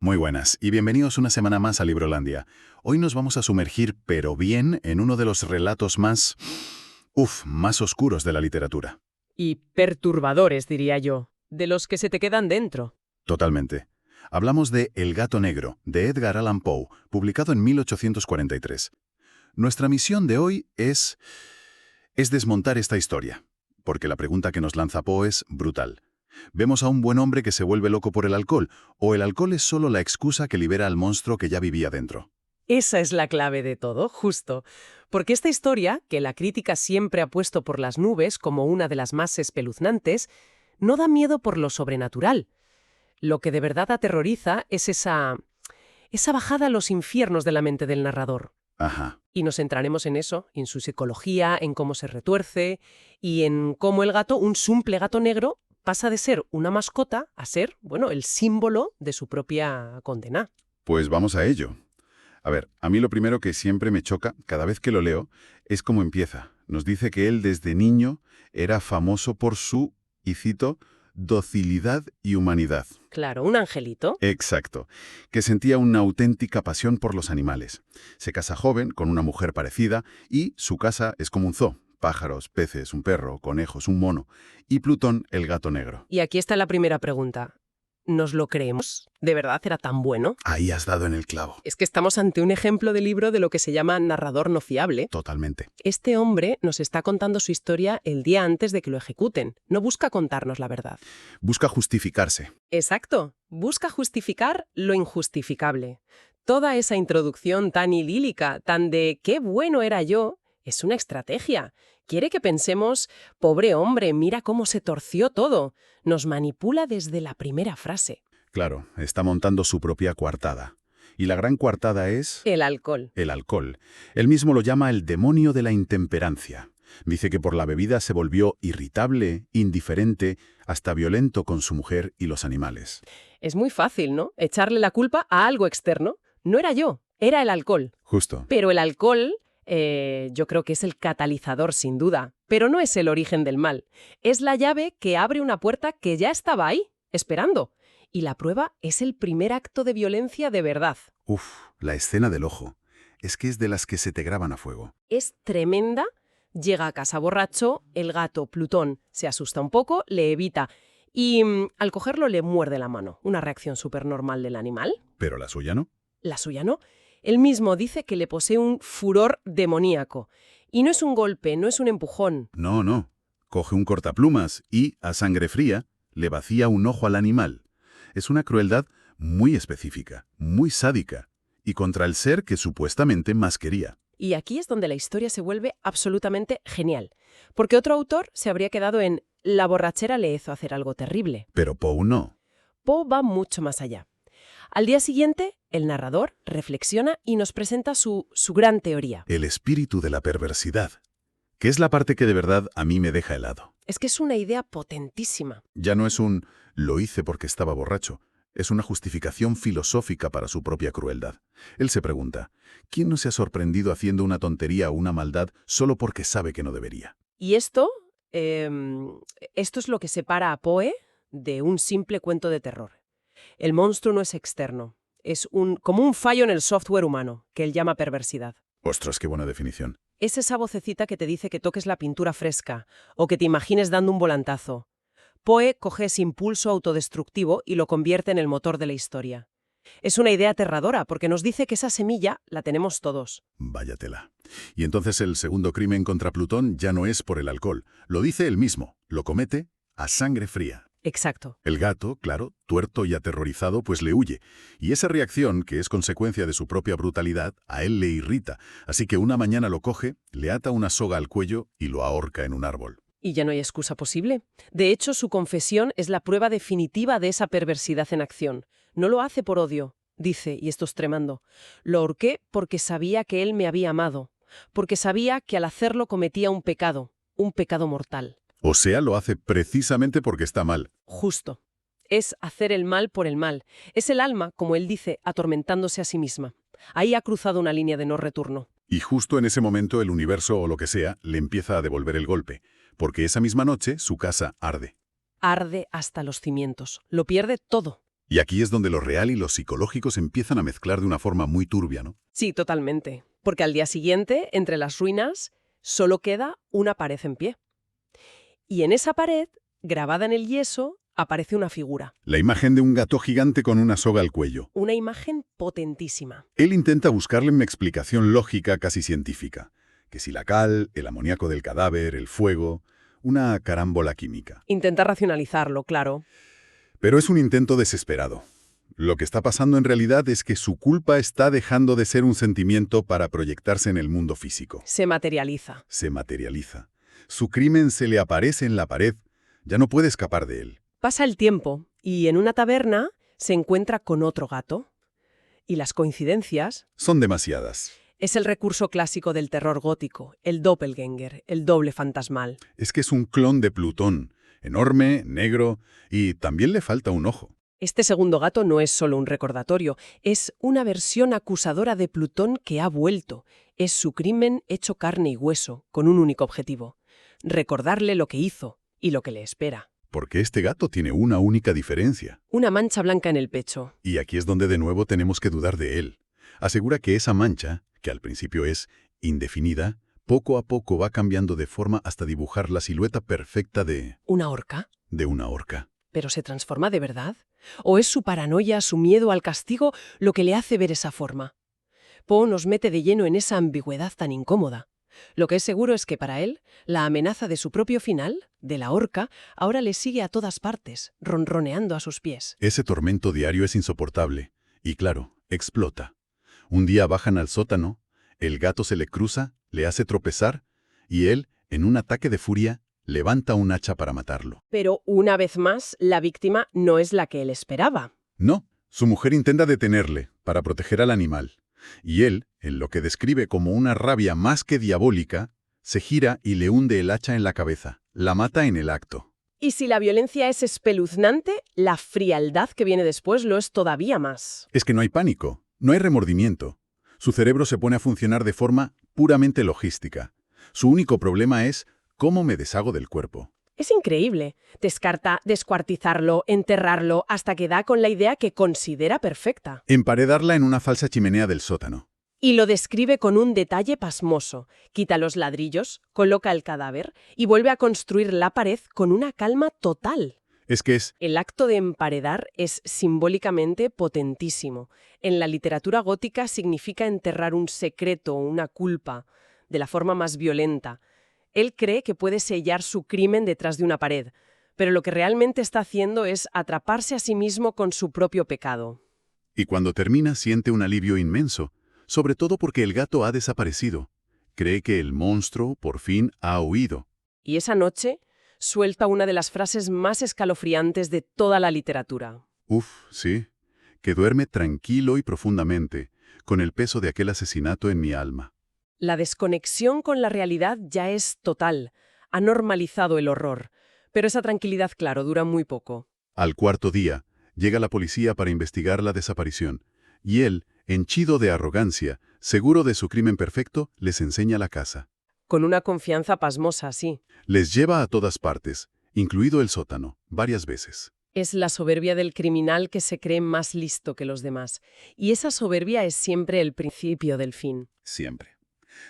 Muy buenas y bienvenidos una semana más a Librolandia. Hoy nos vamos a sumergir, pero bien, en uno de los relatos más oscuros de la literatura. Y perturbadores, diría yo, de los que se te quedan dentro. Totalmente. Hablamos de El gato negro, de Edgar Allan Poe, publicado en 1843. Nuestra misión de hoy es desmontar esta historia, porque la pregunta que nos lanza Poe es brutal. ¿Vemos a un buen hombre que se vuelve loco por el alcohol, o el alcohol es solo la excusa que libera al monstruo que ya vivía dentro? Esa es la clave de todo, justo. Porque esta historia, que la crítica siempre ha puesto por las nubes como una de las más espeluznantes, no da miedo por lo sobrenatural. Lo que de verdad aterroriza es esa bajada a los infiernos de la mente del narrador. Ajá. Y nos centraremos en eso, en su psicología, en cómo se retuerce y en cómo el gato, un simple gato negro, pasa de ser una mascota a ser, bueno, el símbolo de su propia condena. Pues vamos a ello. A ver, a mí lo primero que siempre me choca, cada vez que lo leo, es cómo empieza. Nos dice que él desde niño era famoso por su, y cito, docilidad y humanidad. Claro, un angelito. Exacto, que sentía una auténtica pasión por los animales. Se casa joven, con una mujer parecida, y su casa es como un zoo. Pájaros, peces, un perro, conejos, un mono. Y Plutón, el gato negro. Y aquí está la primera pregunta. ¿Nos lo creemos? ¿De verdad era tan bueno? Ahí has dado en el clavo. Es que estamos ante un ejemplo de libro de lo que se llama narrador no fiable. Totalmente. Este hombre nos está contando su historia el día antes de que lo ejecuten. No busca contarnos la verdad. Busca justificarse. Exacto. Busca justificar lo injustificable. Toda esa introducción tan idílica, tan de qué bueno era yo, es una estrategia. Quiere que pensemos, pobre hombre, mira cómo se torció todo. Nos manipula desde la primera frase. Claro, está montando su propia coartada. Y la gran coartada es El alcohol. el alcohol. Él mismo lo llama el demonio de la intemperancia. Dice que por la bebida se volvió irritable, indiferente, hasta violento con su mujer y los animales. Es muy fácil, ¿no? Echarle la culpa a algo externo. No era yo, era el alcohol. Justo. Pero el alcohol, yo creo que es el catalizador sin duda. Pero no es el origen del mal. Es la llave que abre una puerta que ya estaba ahí, esperando. Y la prueba es el primer acto de violencia de verdad. Uf, la escena del ojo. Es que es de las que se te graban a fuego. Es tremenda. Llega a casa borracho, el gato Plutón se asusta un poco, le evita y al cogerlo le muerde la mano. Una reacción súper normal del animal. Pero la suya no. La suya no. Él mismo dice que le posee un furor demoníaco. Y no es un golpe, no es un empujón. No, no. Coge un cortaplumas y, a sangre fría, le vacía un ojo al animal. Es una crueldad muy específica, muy sádica, y contra el ser que supuestamente más quería. Y aquí es donde la historia se vuelve absolutamente genial. Porque otro autor se habría quedado en la borrachera le hizo hacer algo terrible. Pero Poe no. Poe va mucho más allá. Al día siguiente, el narrador reflexiona y nos presenta su gran teoría. El espíritu de la perversidad, que es la parte que de verdad a mí me deja helado. Es que es una idea potentísima. Ya no es un lo hice porque estaba borracho. Es una justificación filosófica para su propia crueldad. Él se pregunta, ¿quién no se ha sorprendido haciendo una tontería o una maldad solo porque sabe que no debería? Y esto es lo que separa a Poe de un simple cuento de terror. El monstruo no es externo, es como un fallo en el software humano, que él llama perversidad. Ostras, qué buena definición. Es esa vocecita que te dice que toques la pintura fresca o que te imagines dando un volantazo. Poe coge ese impulso autodestructivo y lo convierte en el motor de la historia. Es una idea aterradora porque nos dice que esa semilla la tenemos todos. Váyatela. Y entonces el segundo crimen contra Plutón ya no es por el alcohol. Lo dice él mismo. Lo comete a sangre fría. Exacto. El gato, claro, tuerto y aterrorizado, pues le huye. Y esa reacción, que es consecuencia de su propia brutalidad, a él le irrita. Así que una mañana lo coge, le ata una soga al cuello y lo ahorca en un árbol. Y ya no hay excusa posible. De hecho, su confesión es la prueba definitiva de esa perversidad en acción. No lo hace por odio, dice, y esto es tremendo. Lo ahorqué porque sabía que él me había amado, porque sabía que al hacerlo cometía un pecado mortal. O sea, lo hace precisamente porque está mal. Justo. Es hacer el mal por el mal. Es el alma, como él dice, atormentándose a sí misma. Ahí ha cruzado una línea de no retorno. Y justo en ese momento el universo o lo que sea le empieza a devolver el golpe, porque esa misma noche su casa arde. Arde hasta los cimientos. Lo pierde todo. Y aquí es donde lo real y lo psicológico se empiezan a mezclar de una forma muy turbia, ¿no? Sí, totalmente. Porque al día siguiente, entre las ruinas, solo queda una pared en pie. Y en esa pared, grabada en el yeso, aparece una figura. La imagen de un gato gigante con una soga al cuello. Una imagen potentísima. Él intenta buscarle una explicación lógica casi científica. Que si la cal, el amoníaco del cadáver, el fuego, una carámbola química. Intenta racionalizarlo, claro. Pero es un intento desesperado. Lo que está pasando en realidad es que su culpa está dejando de ser un sentimiento para proyectarse en el mundo físico. Se materializa. Se materializa. Su crimen se le aparece en la pared. Ya no puede escapar de él. Pasa el tiempo y en una taberna se encuentra con otro gato. Y las coincidencias... Son demasiadas. Es el recurso clásico del terror gótico, el doppelgänger, el doble fantasmal. Es que es un clon de Plutón. Enorme, negro y también le falta un ojo. Este segundo gato no es solo un recordatorio, es una versión acusadora de Plutón que ha vuelto. Es su crimen hecho carne y hueso, con un único objetivo: recordarle lo que hizo y lo que le espera. Porque este gato tiene una única diferencia. Una mancha blanca en el pecho. Y aquí es donde de nuevo tenemos que dudar de él. Asegura que esa mancha, que al principio es indefinida, poco a poco va cambiando de forma hasta dibujar la silueta perfecta de ¿Una horca? una horca. ¿Pero se transforma de verdad? ¿O es su paranoia, su miedo al castigo, lo que le hace ver esa forma? Poe nos mete de lleno en esa ambigüedad tan incómoda. Lo que es seguro es que para él, la amenaza de su propio final, de la horca, ahora le sigue a todas partes, ronroneando a sus pies. Ese tormento diario es insoportable. Y claro, explota. Un día bajan al sótano, el gato se le cruza, le hace tropezar, y él, en un ataque de furia, levanta un hacha para matarlo. Pero una vez más, la víctima no es la que él esperaba. No, su mujer intenta detenerle, para proteger al animal. Y él, en lo que describe como una rabia más que diabólica, se gira y le hunde el hacha en la cabeza. La mata en el acto. Y si la violencia es espeluznante, la frialdad que viene después lo es todavía más. Es que no hay pánico, no hay remordimiento. Su cerebro se pone a funcionar de forma puramente logística. Su único problema es cómo me deshago del cuerpo. Es increíble. Descarta descuartizarlo, enterrarlo, hasta que da con la idea que considera perfecta. Emparedarla en una falsa chimenea del sótano. Y lo describe con un detalle pasmoso. Quita los ladrillos, coloca el cadáver y vuelve a construir la pared con una calma total. Es que es... El acto de emparedar es simbólicamente potentísimo. En la literatura gótica significa enterrar un secreto o una culpa, de la forma más violenta. Él cree que puede sellar su crimen detrás de una pared, pero lo que realmente está haciendo es atraparse a sí mismo con su propio pecado. Y cuando termina siente un alivio inmenso, sobre todo porque el gato ha desaparecido. Cree que el monstruo, por fin, ha huido. Y esa noche suelta una de las frases más escalofriantes de toda la literatura. Sí, que duerme tranquilo y profundamente, con el peso de aquel asesinato en mi alma. La desconexión con la realidad ya es total. Ha normalizado el horror. Pero esa tranquilidad, claro, dura muy poco. Al cuarto día, llega la policía para investigar la desaparición, y él, henchido de arrogancia, seguro de su crimen perfecto, les enseña la casa. Con una confianza pasmosa, sí. Les lleva a todas partes, incluido el sótano, varias veces. Es la soberbia del criminal que se cree más listo que los demás. Y esa soberbia es siempre el principio del fin. Siempre.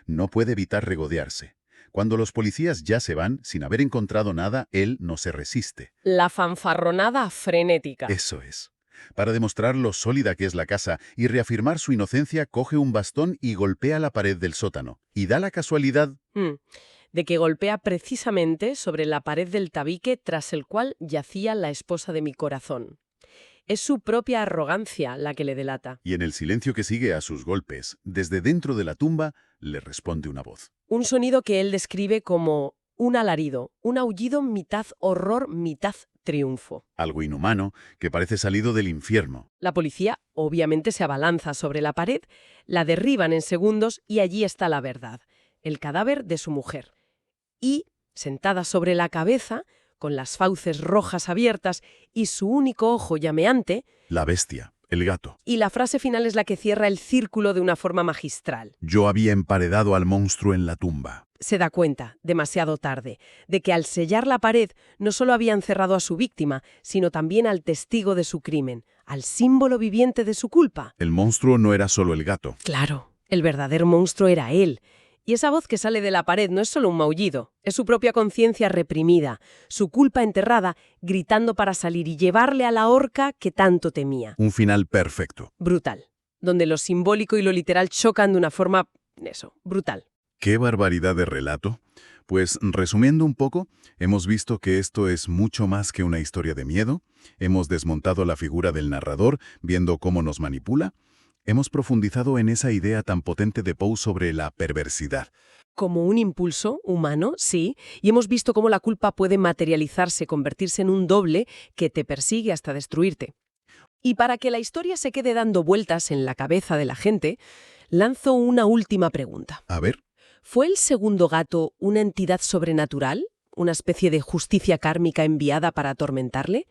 No puede evitar regodearse. Cuando los policías ya se van, sin haber encontrado nada, él no se resiste. La fanfarronada frenética. Eso es. Para demostrar lo sólida que es la casa y reafirmar su inocencia, coge un bastón y golpea la pared del sótano. Y da la casualidad... de que golpea precisamente sobre la pared del tabique tras el cual yacía la esposa de mi corazón. Es su propia arrogancia la que le delata. Y en el silencio que sigue a sus golpes, desde dentro de la tumba, le responde una voz. Un sonido que él describe como un alarido, un aullido mitad horror, mitad triunfo. Algo inhumano que parece salido del infierno. La policía obviamente se abalanza sobre la pared, la derriban en segundos y allí está la verdad, el cadáver de su mujer. Y, sentada sobre la cabeza, con las fauces rojas abiertas y su único ojo llameante... La bestia, el gato. Y la frase final es la que cierra el círculo de una forma magistral. Yo había emparedado al monstruo en la tumba. Se da cuenta, demasiado tarde, de que al sellar la pared no solo había encerrado a su víctima, sino también al testigo de su crimen, al símbolo viviente de su culpa. El monstruo no era solo el gato. Claro, el verdadero monstruo era él. Y esa voz que sale de la pared no es solo un maullido, es su propia conciencia reprimida, su culpa enterrada, gritando para salir y llevarle a la horca que tanto temía. Un final perfecto. Brutal, donde lo simbólico y lo literal chocan de una forma, brutal. ¡Qué barbaridad de relato! Pues, resumiendo un poco, hemos visto que esto es mucho más que una historia de miedo, hemos desmontado la figura del narrador, viendo cómo nos manipula, hemos profundizado en esa idea tan potente de Poe sobre la perversidad. Como un impulso humano, sí, y hemos visto cómo la culpa puede materializarse, convertirse en un doble que te persigue hasta destruirte. Y para que la historia se quede dando vueltas en la cabeza de la gente, lanzo una última pregunta. A ver. ¿Fue el segundo gato una entidad sobrenatural? ¿Una especie de justicia kármica enviada para atormentarle?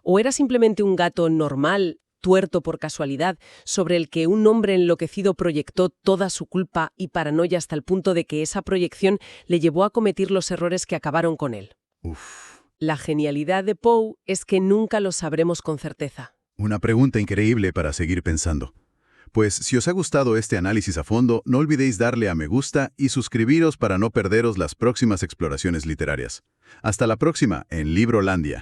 ¿O era simplemente un gato normal, tuerto por casualidad, sobre el que un hombre enloquecido proyectó toda su culpa y paranoia hasta el punto de que esa proyección le llevó a cometer los errores que acabaron con él? Uf. La genialidad de Poe es que nunca lo sabremos con certeza. Una pregunta increíble para seguir pensando. Pues si os ha gustado este análisis a fondo, no olvidéis darle a me gusta y suscribiros para no perderos las próximas exploraciones literarias. Hasta la próxima en Librolandia.